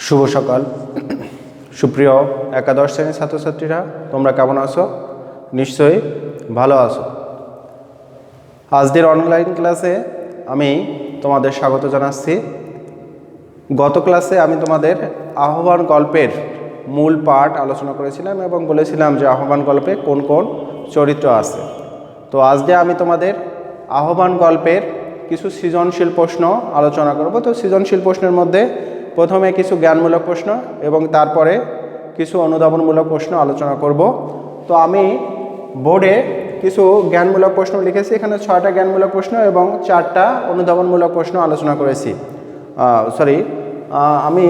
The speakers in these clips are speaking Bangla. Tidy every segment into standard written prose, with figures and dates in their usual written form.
শুভ সকাল সুপ্রিয় একাদশ শ্রেণীর ছাত্রছাত্রীরা, তোমরা কেমন আছো? নিশ্চয়ই ভালো আছো। আজকের অনলাইন ক্লাসে আমি তোমাদের স্বাগত জানাচ্ছি। গত ক্লাসে আমি তোমাদের আহ্বান গল্পের মূল পাঠ আলোচনা করেছিলাম এবং বলেছিলাম যে আহ্বান গল্পে কোন কোন চরিত্র আছে। তো আজকে আমি তোমাদের আহ্বান গল্পের কিছু সৃজনশীল প্রশ্ন আলোচনা করব। তো সৃজনশীল প্রশ্নের মধ্যে প্রথমে কিছু জ্ঞানমূলক প্রশ্ন এবং তারপরে কিছু অনুধাবনমূলক প্রশ্ন আলোচনা করব। তো আমি বোর্ডে কিছু জ্ঞানমূলক প্রশ্ন লিখেছি। এখানে 6টা জ্ঞানমূলক প্রশ্ন এবং 4টা অনুধাবনমূলক প্রশ্ন আলোচনা করেছি। আমি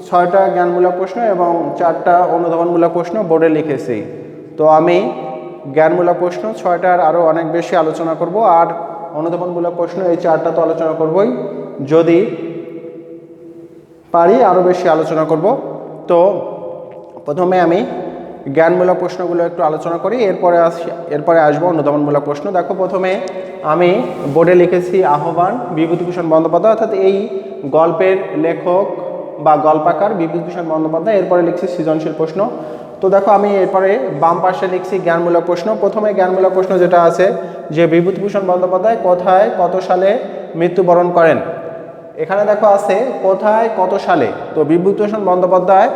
6টা জ্ঞানমূলক প্রশ্ন এবং 4টা অনুধাবনমূলক প্রশ্ন বোর্ডে লিখেছি। তো আমি জ্ঞানমূলক প্রশ্ন 6টার আরও অনেক বেশি আলোচনা করব, আর অনুধাবনমূলক প্রশ্ন এই 4টা তো আলোচনা করবই, যদি পারি আরও বেশি আলোচনা করব। তো প্রথমে আমি জ্ঞানমূলক প্রশ্নগুলো একটু আলোচনা করি, এরপরে আসবো অনুধাবনমূলক প্রশ্ন। দেখো, প্রথমে আমি বোর্ডে লিখেছি আহ্বান, বিভূতিভূষণ বন্দ্যোপাধ্যায়, অর্থাৎ এই গল্পের লেখক বা গল্পাকার বিভূতিভূষণ বন্দ্যোপাধ্যায়। এরপরে লিখছি সৃজনশীল প্রশ্ন। তো দেখো, আমি এরপরে বাম পাশে লিখছি জ্ঞানমূলক প্রশ্ন। প্রথমে জ্ঞানমূলক প্রশ্ন যেটা আছে যে বিভূতিভূষণ বন্দ্যোপাধ্যায় কোথায় কত সালে মৃত্যুবরণ করেন। এখানে দেখো আছে কোথায় কত সালে। তো বিভূতিভূষণ বন্দ্যোপাধ্যায়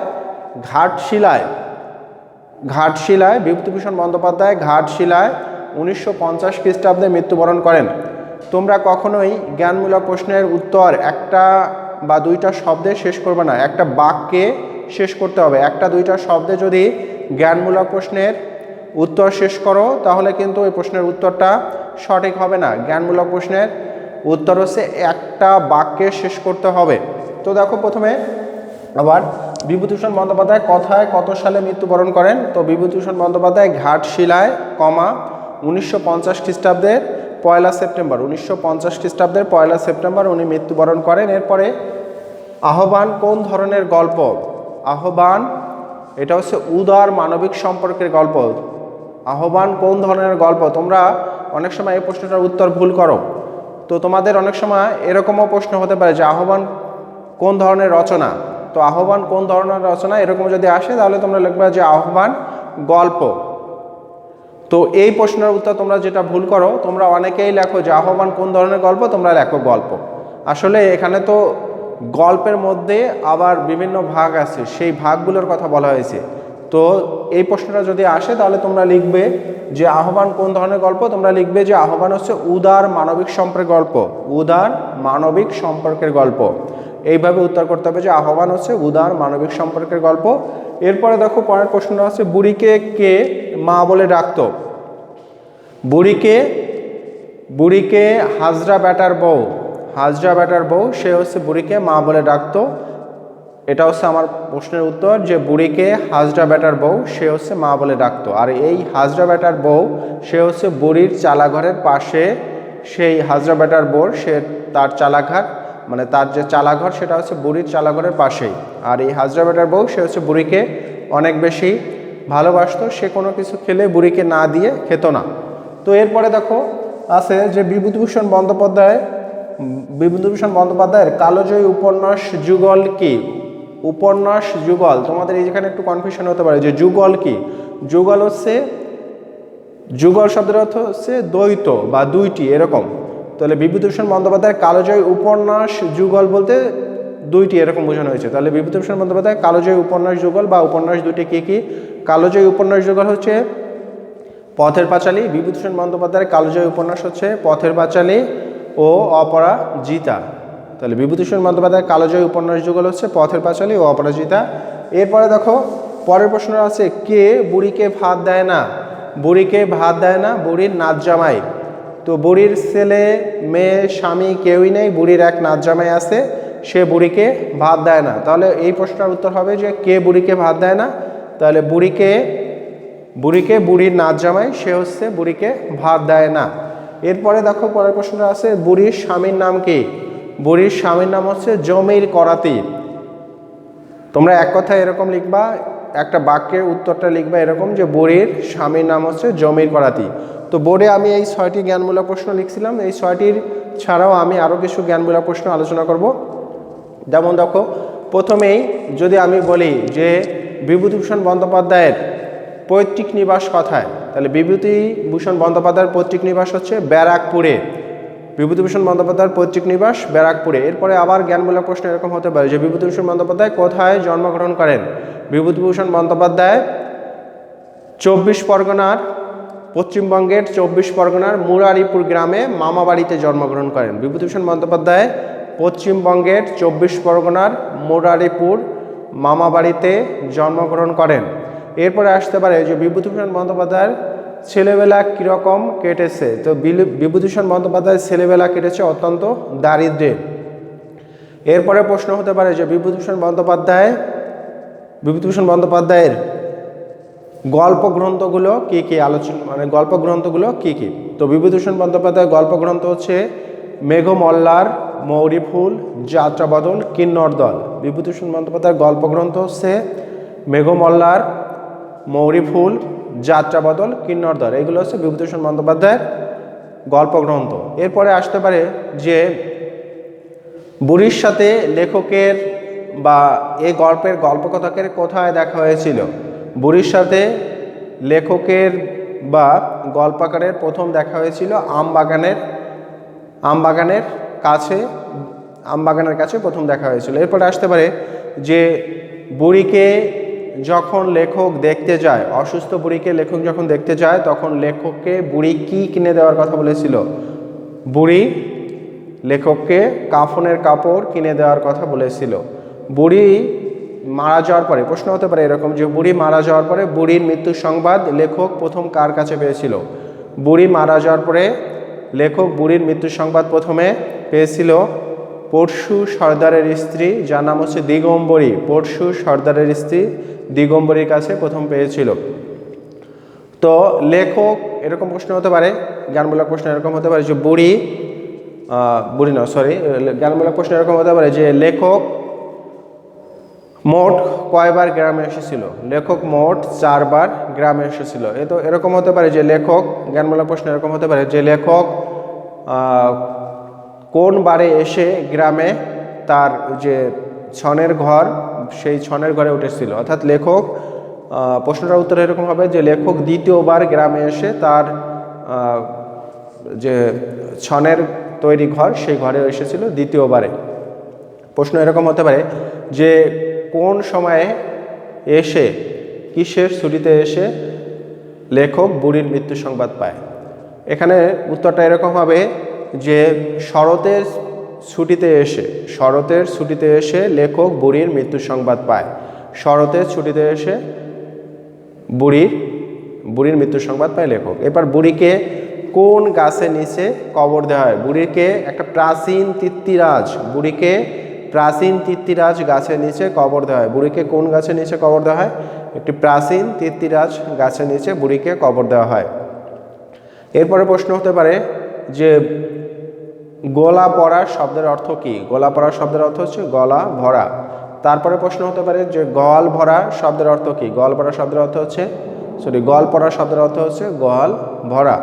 ঘাটশিলায় বিভূতিভূষণ বন্দ্যোপাধ্যায় ঘাটশিলায় 1950 খ্রিস্টাব্দে মৃত্যুবরণ করেন। তোমরা কখনোই জ্ঞানমূলক প্রশ্নের উত্তর একটা বা দুইটা শব্দে শেষ করবে না, একটা বাক্যে শেষ করতে হবে। একটা দুইটা শব্দে যদি জ্ঞানমূলক প্রশ্নের উত্তর শেষ করো তাহলে কিন্তু ওই প্রশ্নের উত্তরটা সঠিক হবে না। জ্ঞানমূলক প্রশ্নের উত্তর হচ্ছে একটা বাক্যে শেষ করতে হবে। তো দেখো, প্রথমে আবার বিভূতিভূষণ বন্দ্যোপাধ্যায় কোথায় কত সালে মৃত্যুবরণ করেন। তো বিভূতিভূষণ বন্দ্যোপাধ্যায় ঘাটশিলায়, 1950 খ্রিস্টাব্দের 1 সেপ্টেম্বর, 1950 খ্রিস্টাব্দের 1 সেপ্টেম্বর উনি মৃত্যুবরণ করেন। এরপরে আহ্বান কোন ধরনের গল্প? আহ্বান এটা হচ্ছে উদার মানবিক সম্পর্কের গল্প। আহ্বান কোন ধরনের গল্প? তোমরা অনেক সময় এই প্রশ্নটার উত্তর ভুল করো। তো তোমাদের অনেক সময় এরকমও প্রশ্ন হতে পারে যে আহ্বান কোন ধরনের রচনা। তো আহ্বান কোন ধরনের রচনা এরকম যদি আসে তাহলে তোমরা লিখবে যে আহ্বান গল্প। তো এই প্রশ্নের উত্তর তোমরা যেটা ভুল করো, তোমরা অনেকেই লেখো যে আহ্বান কোন ধরনের গল্প, তোমরা লেখো গল্প। আসলে এখানে তো গল্পের মধ্যে আবার বিভিন্ন ভাগ আছে, সেই ভাগগুলোর কথা বলা হয়েছে। তো এই প্রশ্নটা যদি আসে তাহলে তোমরা লিখবে যে আহ্বান কোন ধরনের গল্প, তোমরা লিখবে যে আহ্বান হচ্ছে উদার মানবিক সম্পর্কের গল্প, উদার মানবিক সম্পর্কের গল্প। এইভাবে উত্তর করতে হবে যে আহ্বান হচ্ছে উদার মানবিক সম্পর্কের গল্প। এরপরে দেখো, পরের প্রশ্নটা হচ্ছে বুড়িকে কে মা বলে ডাকতো। বুড়িকে হাজরা বেটার বউ, সে হচ্ছে বুড়িকে মা বলে ডাকতো। এটা হচ্ছে আমার প্রশ্নের উত্তর, যে বুড়িকে হাজরা বেটার বউ, সে হচ্ছে মা বলে ডাকতো। আর এই হাজরা বেটার বউ সে হচ্ছে বুড়ির চালাঘরের পাশে, সেই হাজরা বেটার বউ সে তার চালাঘর, মানে তার যে চালাঘর সেটা হচ্ছে বুড়ির চালাঘরের পাশেই। আর এই হাজরা বেটার বউ সে হচ্ছে বুড়িকে অনেক বেশি ভালোবাসতো, সে কোনো কিছু খেলে বুড়িকে না দিয়ে খেত না। তো এরপরে দেখো আছে যে বিভূতিভূষণ বন্দ্যোপাধ্যায়ের কালোজয়ী উপন্যাস যুগল কি? উপন্যাস যুগল, তোমাদের এইখানে একটু কনফিউশন হতে পারে যে যুগল কি। যুগল শব্দের অর্থ হচ্ছে দ্বৈত বা দুইটি এরকম। তাহলে বিভূতিভূষণ বন্দ্যোপাধ্যায়ের কালোজয়ী উপন্যাস যুগল বলতে দুইটি এরকম বোঝানো হয়েছে। তাহলে বিভূতিভূষণ বন্দ্যোপাধ্যায় কালোজয়ী উপন্যাস যুগল বা উপন্যাস দুইটি কি কি? কালোজয়ী উপন্যাস যুগল হচ্ছে পথের পাঁচালী। বিভূতিভূষণ বন্দ্যোপাধ্যায়ের কালোজয়ী উপন্যাস হচ্ছে পথের পাঁচালী ও অপরাজিতা। তাহলে বিভূতিভূষণ বন্দ্যোপাধ্যায়ের কালোজয়ী উপন্যাস যুগল হচ্ছে পথের পাঁচালী ও অপরাজিতা। এরপরে দেখো, পরের প্রশ্ন আছে কে বুড়িকে ভাত দেয় না? বুড়িকে ভাত দেয় না বুড়ির নাচ জামাই। তো বুড়ির ছেলে মেয়ে স্বামী কেউই নেই, বুড়ির এক নাচ জামাই আছে, সে বুড়িকে ভাত দেয় না। তাহলে এই প্রশ্নের উত্তর হবে যে কে বুড়িকে ভাত দেয় না। তাহলে বুড়ির নাচ জামাই, সে হচ্ছে বুড়িকে ভাত দেয় না। এরপরে দেখো, পরের প্রশ্নটা আছে বুড়ির স্বামীর নাম কি? বুড়ির স্বামীর নাম হচ্ছে জমির করাতি। তোমরা এক কথায় এরকম লিখবা, একটা বাক্যের উত্তরটা লিখবা এরকম যে বুড়ির স্বামীর নাম হচ্ছে জমির করাতি। তো বোর্ডে আমি এই 6টি জ্ঞানমূলক প্রশ্ন লিখছিলাম। এই 6টির ছাড়াও আমি আরও কিছু জ্ঞানমূলক প্রশ্ন আলোচনা করব। যেমন দেখো, প্রথমেই যদি আমি বলি যে বিভূতিভূষণ বন্দ্যোপাধ্যায়ের পৈতৃক নিবাস কোথায়, তাহলে বিভূতিভূষণ বন্দ্যোপাধ্যায়ের পৈতৃক নিবাস হচ্ছে ব্যারাকপুরে। বিভূতিভূষণ বন্দ্যোপাধ্যায়ের পৈতৃক নিবাস ব্যারাকপুরে। এরপরে আবার জ্ঞানমূলক প্রশ্ন এরকম হতে পারে যে বিভূতিভূষণ বন্দ্যোপাধ্যায় কোথায় জন্মগ্রহণ করেন। বিভূতিভূষণ বন্দ্যোপাধ্যায় 24 পরগনার, পশ্চিমবঙ্গের 24 পরগনার মুরারিপুর গ্রামে মামা বাড়িতে জন্মগ্রহণ করেন। বিভূতিভূষণ বন্দ্যোপাধ্যায় পশ্চিমবঙ্গের 24 পরগনার মুরারিপুর মামা বাড়িতে জন্মগ্রহণ করেন। এরপরে আসতে পারে যে বিভূতিভূষণ বন্দ্যোপাধ্যায়ের ছেলেবেলা কীরকম কেটেছে। তো বিভূতিভূষণ বন্দ্যোপাধ্যায়ের ছেলেবেলা কেটেছে অত্যন্ত দারিদ্র্যে। এরপরে প্রশ্ন হতে পারে যে বিভূতিভূষণ বন্দ্যোপাধ্যায়ের গল্প গ্রন্থগুলো কী কী গল্প গ্রন্থগুলো কী কী। তো বিভূতিভূষণ বন্দ্যোপাধ্যায়ের গল্প গ্রন্থ হচ্ছে মেঘমল্লার, মৌরিফুল, যাত্রাবদল, কিন্নর দল। বিভূতিভূষণ বন্দ্যোপাধ্যায়ের গল্প গ্রন্থ হচ্ছে মেঘমল্লার, মৌরিফুল, যাত্রাবদল, কিন্নর দল। এগুলো হচ্ছে বিভূতিভূষণ বন্দ্যোপাধ্যায়ের গল্প গ্রন্থ। এরপরে আসতে পারে যে বুড়ির সাথে লেখকের বা এই গল্পের গল্পকথাকের কোথায় দেখা হয়েছিল। বুড়ির সাথে লেখকের বা গল্পকারের প্রথম দেখা হয়েছিল আমবাগানের কাছে প্রথম দেখা হয়েছিল। এরপরে আসতে পারে যে বুড়িকে যখন লেখক দেখতে যায়, অসুস্থ বুড়িকে লেখক যখন দেখতে যায় তখন লেখককে বুড়ি কি কিনে দেওয়ার কথা বলেছিল। বুড়ি লেখককে কাফনের কাপড় কিনে দেওয়ার কথা বলেছিল। বুড়ি মারা যাওয়ার পরে প্রশ্ন হতে পারে এরকম যে বুড়ি মারা যাওয়ার পরে বুড়ির মৃত্যুর সংবাদ লেখক প্রথম কার কাছে পেয়েছিল। বুড়ি মারা যাওয়ার পরে লেখক বুড়ির মৃত্যুর সংবাদ প্রথমে পেয়েছিল পরশু সর্দারের স্ত্রী, যার নাম হচ্ছে দিগম্বরী। পরশু সর্দারের স্ত্রী দিগম্বরীর কাছে প্রথম পেয়েছিল। তো লেখক এরকম প্রশ্ন হতে পারে, জ্ঞানমূলক প্রশ্ন এরকম হতে পারে যে জ্ঞানমূলক প্রশ্ন এরকম হতে পারে যে লেখক মোট কয়বার গ্রামে এসেছিল। লেখক মোট 4 বার গ্রামে এসেছিল। এরকম হতে পারে যে লেখক, জ্ঞানমূলক প্রশ্ন এরকম হতে পারে যে লেখক কোন বারে এসে গ্রামে তার যে ছনের ঘর সেই ছনের ঘরে উঠেছিল। অর্থাৎ লেখক, প্রশ্নটার উত্তর এরকম হবে যে লেখক দ্বিতীয়বার গ্রামে এসে তার যে ছনের তৈরি ঘর সেই ঘরে এসেছিল দ্বিতীয়বারে। প্রশ্ন এরকম হতে পারে যে কোন সময়ে এসে, কিসের ছুটিতে এসে লেখক বুড়ির মৃত্যু সংবাদ পায়। এখানে উত্তরটা এরকম হবে যে শরতের ছুটিতে এসে লেখক বুড়ির মৃত্যু সংবাদ পায়। শরতের ছুটিতে এসে বুড়ির মৃত্যু সংবাদ পায় লেখক। এবার বুড়িকে কোন গাছের নিচে কবর দেওয়া হয়। বুড়িকে একটা প্রাচীন তৃপ্তিরাজ গাছের নিচে কবর দেওয়া হয়। বুড়িকে কোন গাছের নিচে কবর দেওয়া হয়। একটি প্রাচীন তৃপ্তিরাজ গাছের নিচে বুড়িকে কবর দেওয়া হয়। এরপরে প্রশ্ন হতে পারে যে গলা পড়া শব্দের অর্থ কি। গলা পড়া শব্দের অর্থ হচ্ছে গলা ভরা। তারপরে প্রশ্ন হতে পারে যে গল ভরা শব্দের অর্থ কি। গল পড়া শব্দের অর্থ হচ্ছে গল ভরা।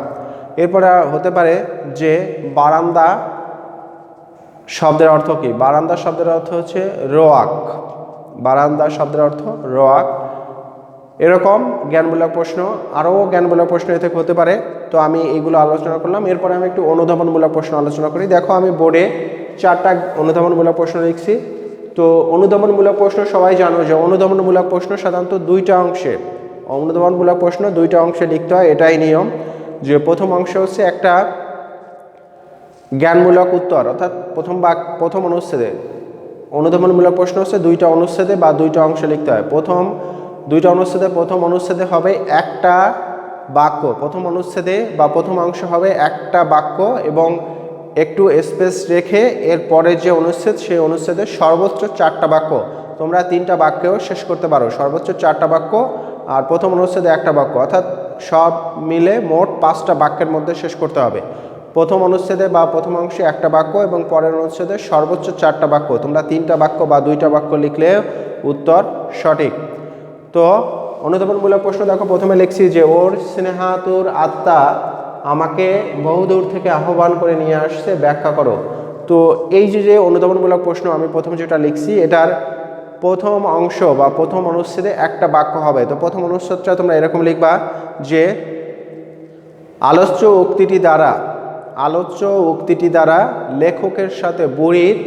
এরপরে হতে পারে যে বারান্দা শব্দের অর্থ কি। বারান্দা শব্দের অর্থ হচ্ছে রোয়াক। এরকম জ্ঞানমূলক প্রশ্ন, আরও জ্ঞানমূলক প্রশ্ন এতে হতে পারে। তো আমি এইগুলো আলোচনা করলাম। এরপরে আমি একটু অনুধাবনমূলক প্রশ্ন আলোচনা করি। দেখো আমি বোর্ডে 4টা অনুধাবনমূলক প্রশ্ন লিখছি। তো অনুধাবনমূলক প্রশ্ন সবাই জানো যে অনুধাবনমূলক প্রশ্ন সাধারণত 2টা অংশে, অনুধাবনমূলক প্রশ্ন 2টা অংশে লিখতে হয়, এটাই নিয়ম। যে প্রথম অংশ হচ্ছে একটা জ্ঞানমূলক উত্তর, অর্থাৎ প্রথম অনুচ্ছেদে। অনুধাবনমূলক প্রশ্ন হচ্ছে 2টা অনুচ্ছেদে বা 2টা অংশে লিখতে হয়। প্রথম অনুচ্ছেদে হবে একটা বাক্য। প্রথম অনুচ্ছেদে বা প্রথম অংশ হবে একটা বাক্য এবং একটু স্পেস রেখে এর পরে যে অনুচ্ছেদ সেই অনুচ্ছেদে সর্বোচ্চ 4টা বাক্য। তোমরা 3টা বাক্যেও শেষ করতে পারো, সর্বোচ্চ 4টা বাক্য আর প্রথম অনুচ্ছেদে একটা বাক্য, অর্থাৎ সব মিলে মোট 5টা বাক্যের মধ্যে শেষ করতে হবে। প্রথম অনুচ্ছেদে বা প্রথম অংশে একটা বাক্য এবং পরের অনুচ্ছেদে সর্বোচ্চ 4টা বাক্য। তোমরা 3টা বাক্য বা 2টা বাক্য লিখলে উত্তর সঠিক। তো অনুধাবনমূলক প্রশ্ন দেখো, প্রথমে লিখছি যে ওর স্নেহাতুর আত্মা আমাকে বহুদূর থেকে আহ্বান করে নিয়ে আসছে, ব্যাখ্যা করো। তো এই যে অনুধাবনমূলক প্রশ্ন আমি প্রথমে যেটা লিখছি এটার প্রথম অংশ বা প্রথম অনুচ্ছেদে একটা বাক্য হবে। তো প্রথম অনুচ্ছেদটা তোমরা এরকম লিখবা যে আলোচ্য উক্তিটি দ্বারা লেখকের সাথে বুড়ির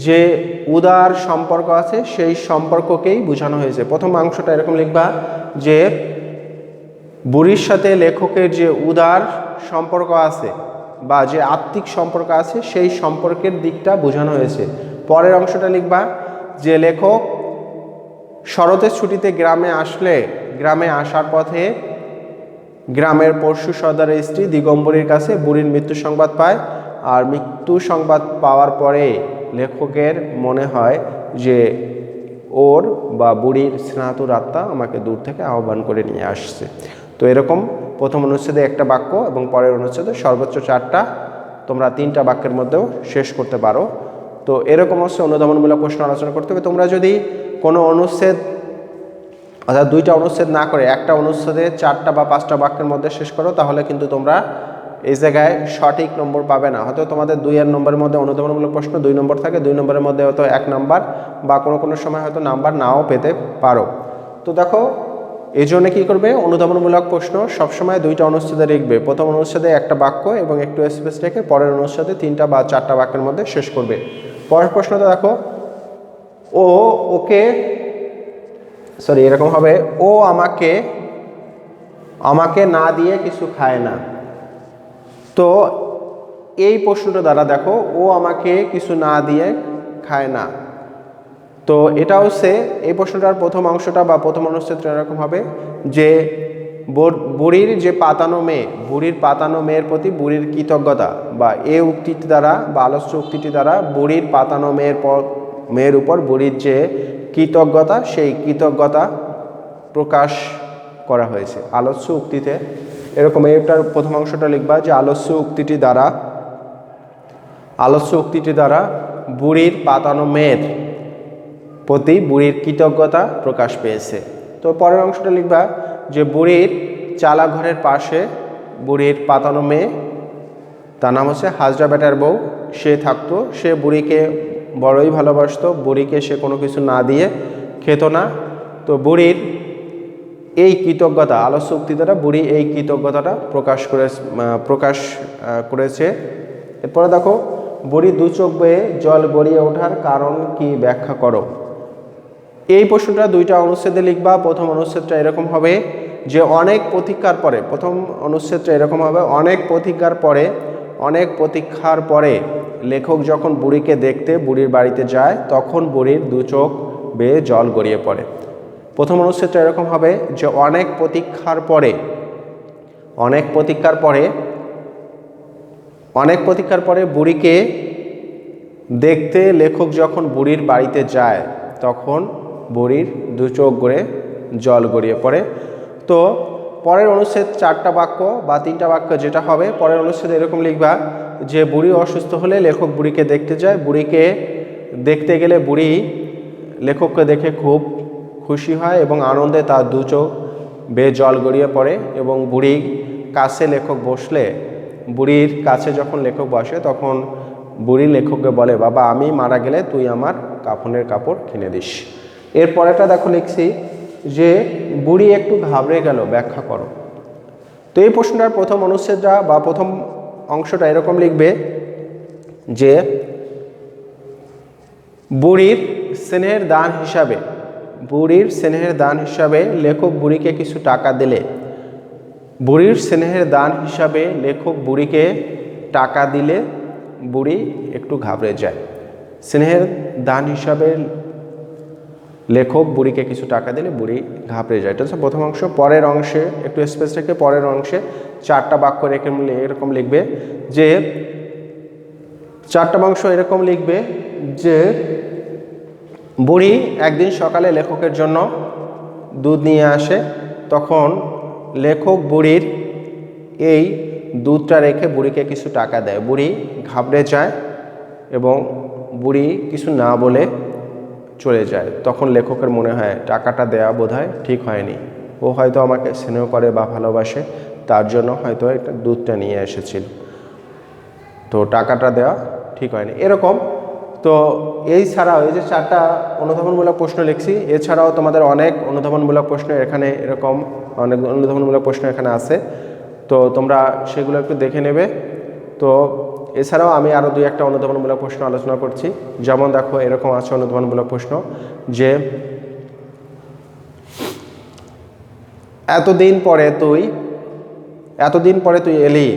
যে উদার সম্পর্ক আছে সেই সম্পর্ককেই বোঝানো হয়েছে। প্রথম অংশটা এরকম লিখবা যে বুড়ির সাথে লেখকের যে উদার সম্পর্ক আছে বা যে আত্মিক সম্পর্ক আছে সেই সম্পর্কের দিকটা বোঝানো হয়েছে। পরের অংশটা লিখবা যে লেখক শরতের ছুটিতে গ্রামে আসার পথে গ্রামের পরশু সর্দারের স্ত্রী দিগম্বরীর কাছে বুড়ির মৃত্যু সংবাদ পায়, আর মৃত্যু সংবাদ পাওয়ার পরে লেখকের মনে হয় যে ওর বা বুড়ির স্নাতুর আত্মা আমাকে দূর থেকে আহ্বান করে নিয়ে আসছে। তো এরকম প্রথম অনুচ্ছেদে একটা বাক্য এবং পরের অনুচ্ছেদে সর্বোচ্চ 4টা, তোমরা 3টা বাক্যের মধ্যেও শেষ করতে পারো। তো এরকম হচ্ছে অনুধাবনমূলক প্রশ্ন আলোচনা করতে হবে। তোমরা যদি কোনো অনুচ্ছেদ অর্থাৎ 2টা অনুচ্ছেদ না করে একটা অনুচ্ছেদে 4টা বা 5টা বাক্যের মধ্যে শেষ করো, তাহলে কিন্তু তোমরা এই জায়গায় সঠিক নম্বর পাবে না। হয়তো তোমাদের 2 নম্বরের মধ্যে অনুধাবনমূলক প্রশ্ন 2 নম্বর থাকে, 2 নম্বরের মধ্যে হয়তো 1 নাম্বার বা কোনো সময় হয়তো নাম্বার নাও পেতে পারো। তো দেখো এই জন্য কী করবে, অনুধাবনমূলক প্রশ্ন সবসময় 2টা অনুচ্ছেদে লিখবে। প্রথম অনুচ্ছেদে একটা বাক্য এবং একটু স্পেস রেখে পরের অনুচ্ছেদে 3টা বা 4টা বাক্যের মধ্যে শেষ করবে। পরের প্রশ্নটা দেখো, এরকম হবে, ও আমাকে না দিয়ে কিছু খায় না। তো এই প্রশ্নটা দ্বারা দেখো ও আমাকে কিছু না দিয়ে খায় না। তো এটা হচ্ছে এই প্রশ্নটার প্রথম অংশটা বা প্রথম অনুচ্ছেদটা এরকম হবে যে বুড়ির যে বুড়ির পাতানো মেয়ের প্রতি বুড়ির কৃতজ্ঞতা, বা এই উক্তিটি দ্বারা বা আলোচ্য উক্তিটি দ্বারা বুড়ির পাতানো মেয়ের উপর বুড়ির যে কৃতজ্ঞতা সেই কৃতজ্ঞতা প্রকাশ করা হয়েছে আলোচ্য উক্তিতে। এরকম এইটার প্রথম অংশটা লিখবা যে আলোচ্য উক্তিটি দ্বারা বুড়ির পাতানো মেয়ের প্রতি বুড়ির কৃতজ্ঞতা প্রকাশ পেয়েছে। তো পরের অংশটা লিখবা যে বুড়ির চালা ঘরের পাশে বুড়ির পাতানো মেয়ে, তার নাম হচ্ছে হাজরা বেটার বউ, সে থাকতো, সে বুড়িকে বড়ই ভালোবাসতো, বুড়িকে সে কোনো কিছু না দিয়ে খেত না। তো বুড়ির এই কৃতজ্ঞতা আলোচ্য উক্তি দ্বারা বুড়ি এই কৃতজ্ঞতাটা প্রকাশ করেছে। এরপরে দেখো, বুড়ি 2 চোখ বেয়ে জল গড়িয়ে ওঠার কারণ কি ব্যাখ্যা করো। এই প্রশ্নটা 2টা অনুচ্ছেদে লিখবা। প্রথম অনুচ্ছেদটা এরকম হবে যে অনেক প্রতীক্ষার পরে, প্রথম অনুচ্ছেদটা এরকম হবে অনেক প্রতীক্ষার পরে লেখক যখন বুড়িকে দেখতে বুড়ির বাড়িতে যায় তখন বুড়ির 2 চোখ বেয়ে জল গড়িয়ে পড়ে। প্রথম অনুচ্ছেদটা এরকম হবে যে অনেক প্রতীক্ষার পরে বুড়িকে দেখতে লেখক যখন বুড়ির বাড়িতে যায় তখন বুড়ির 2 চোখ গড়ে জল গড়িয়ে পড়ে। তো পরের অনুচ্ছেদ 4টা বাক্য বা 3টা বাক্য যেটা হবে পরের অনুচ্ছেদে এরকম লিখবা যে বুড়ি অসুস্থ হলে লেখক বুড়িকে দেখতে যায়, বুড়িকে দেখতে গেলে বুড়ি লেখককে দেখে খুব খুশি হয় এবং আনন্দে তার 2 চোখ বেয়ে জল গড়িয়ে পড়ে। এবং বুড়ির কাছে যখন লেখক বসে তখন বুড়ি লেখককে বলে, বাবা আমি মারা গেলে তুই আমার কাফনের কাপড় কিনে দিস। এরপরেটা দেখো লিখছি যে বুড়ি একটু ঘাবড়ে গেল, ব্যাখ্যা করো। তো এই প্রশ্নটার প্রথম অনুচ্ছেদটা বা প্রথম অংশটা এরকম লিখবে যে বুড়ির স্নেহের দান হিসাবে লেখক বুড়িকে কিছু টাকা দিলে, বুড়ি একটু ঘাবড়ে যায়। স্নেহের দান হিসাবে লেখক বুড়িকে কিছু টাকা দিলে বুড়ি ঘাবড়ে যায়। এটা হচ্ছে প্রথম অংশ। পরের অংশে একটু স্পেস রেখে পরের অংশে 4টা বাক্য এরকম লিখবে যে 4টা বাক্য এরকম লিখবে যে বুড়ি একদিন সকালে লেখকের জন্য দুধ নিয়ে আসে, তখন লেখক বুড়ির এই দুধটা রেখে বুড়িকে কিছু টাকা দেয়। বুড়ি ঘাবড়ে যায় এবং বুড়ি কিছু না বলে চলে যায়। তখন লেখকের মনে হয় টাকাটা দেয়া বোধহয় ঠিক হয়নি, ও হয়তো আমাকে স্নেহ করে বা ভালোবাসে, তার জন্য হয়তো একটা দুধটা নিয়ে এসেছিল, তো টাকাটা দেওয়া ঠিক হয়নি। এরকম তো এই ছাড়াও এই যে 4টা অনুধাবনমূলক প্রশ্ন লিখছি, এছাড়াও তোমাদের অনেক অনুধাবনমূলক প্রশ্ন এখানে এরকম অনেক অনুধাবনমূলক প্রশ্ন এখানে আছে, তো তোমরা সেগুলো একটু দেখে নেবে। তো এছাড়াও আমি আরও 2-1টা অনুধাবনমূলক প্রশ্ন আলোচনা করছি। যেমন দেখো এরকম আছে অনুধাবনমূলক প্রশ্ন যে এতদিন পরে তুই এলি,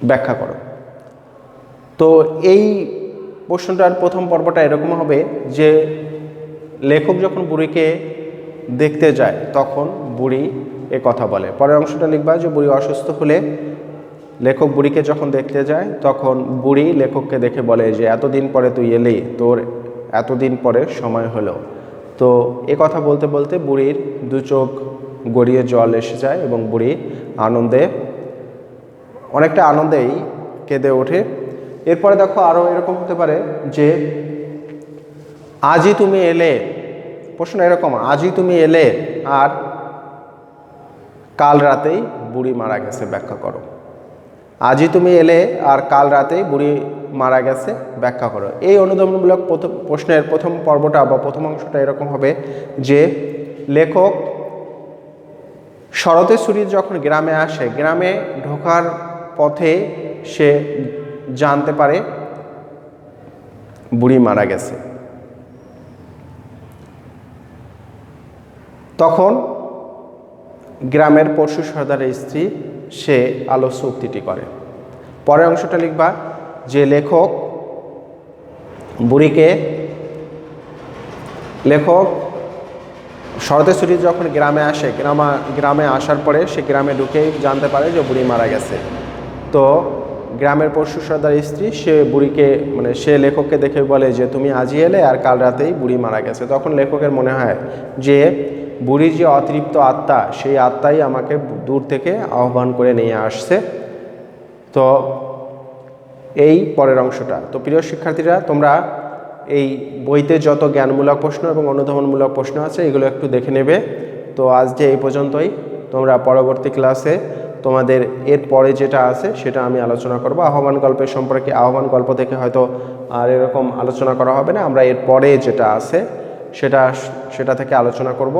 ব্যাখ্যা করো। তো এই প্রশ্নটার প্রথম পর্বটা এরকম হবে যে লেখক যখন বুড়িকে দেখতে যায় তখন বুড়ি এ কথা বলে। পরের অংশটা লিখবা যে বুড়ি অসুস্থ হলে লেখক বুড়িকে যখন দেখতে যায় তখন বুড়ি লেখককে দেখে বলে যে এতদিন পরে তুই এলি, তোর এতদিন পরে সময় হলো। তো এ কথা বলতে বলতে বুড়ির 2 চোখ গড়িয়ে জল এসে যায় এবং বুড়ি অনেকটা আনন্দেই কেঁদে ওঠে। এরপরে দেখো আরও এরকম হতে পারে যে আজই তুমি এলে, প্রশ্ন এরকম আজই তুমি এলে আর কাল রাতেই বুড়ি মারা গেছে, ব্যাখ্যা করো। আজই তুমি এলে আর কাল রাতেই বুড়ি মারা গেছে, ব্যাখ্যা করো। এই অনুধাবনমূলক প্রশ্নের প্রথম পর্বটা বা প্রথম অংশটা এরকম হবে যে লেখক শরতের ছুরি যখন গ্রামে আসে, গ্রামে ঢোকার পথে সে জানতে পারে বুড়ি মারা গেছে। তখন গ্রামের পশু সর্দারের স্ত্রী সে আলোচ্য উক্তিটি করে। পরের অংশটা লিখবা যে লেখক শরতের ছুটি যখন গ্রামে আসে, গ্রামে আসার পরে সে গ্রামে ঢুকেই জানতে পারে যে বুড়ি মারা গেছে। তো গ্রামের পশু সর্দারের স্ত্রী সে বুড়িকে সে লেখককে দেখে বলে যে তুমি আজই এলে আর কাল রাতেই বুড়ি মারা গেছে। তখন লেখকের মনে হয় যে বুড়ির যে অতৃপ্ত আত্মা, সেই আত্মাই আমাকে দূর থেকে আহ্বান করে নিয়ে আসছে। তো এই পরের অংশটা। তো প্রিয় শিক্ষার্থীরা, তোমরা এই বইতে যত জ্ঞানমূলক প্রশ্ন এবং অনুধাবনমূলক প্রশ্ন আছে এগুলো একটু দেখে নেবে। তো আজ যে এই পর্যন্তই, তোমরা পরবর্তী ক্লাসে তোমাদের এর পরে যেটা আছে সেটা আমি আলোচনা করব। আহ্বান গল্পের সম্পর্কে আহ্বান গল্প থেকে হয়তো আর এরকম আলোচনা করা হবে না, আমরা এর পরে যেটা আছে সেটা থেকে আলোচনা করব।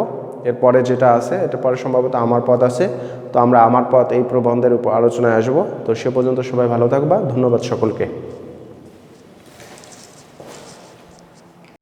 এরপরে যেটা আছে এটা পরে সম্ভবত আমার পথ আছে, তো আমরা আমার পথ এই প্রবন্ধের উপর আলোচনায় আসবো। তো সে পর্যন্ত সবাই ভালো থাকবা। ধন্যবাদ সকলকে।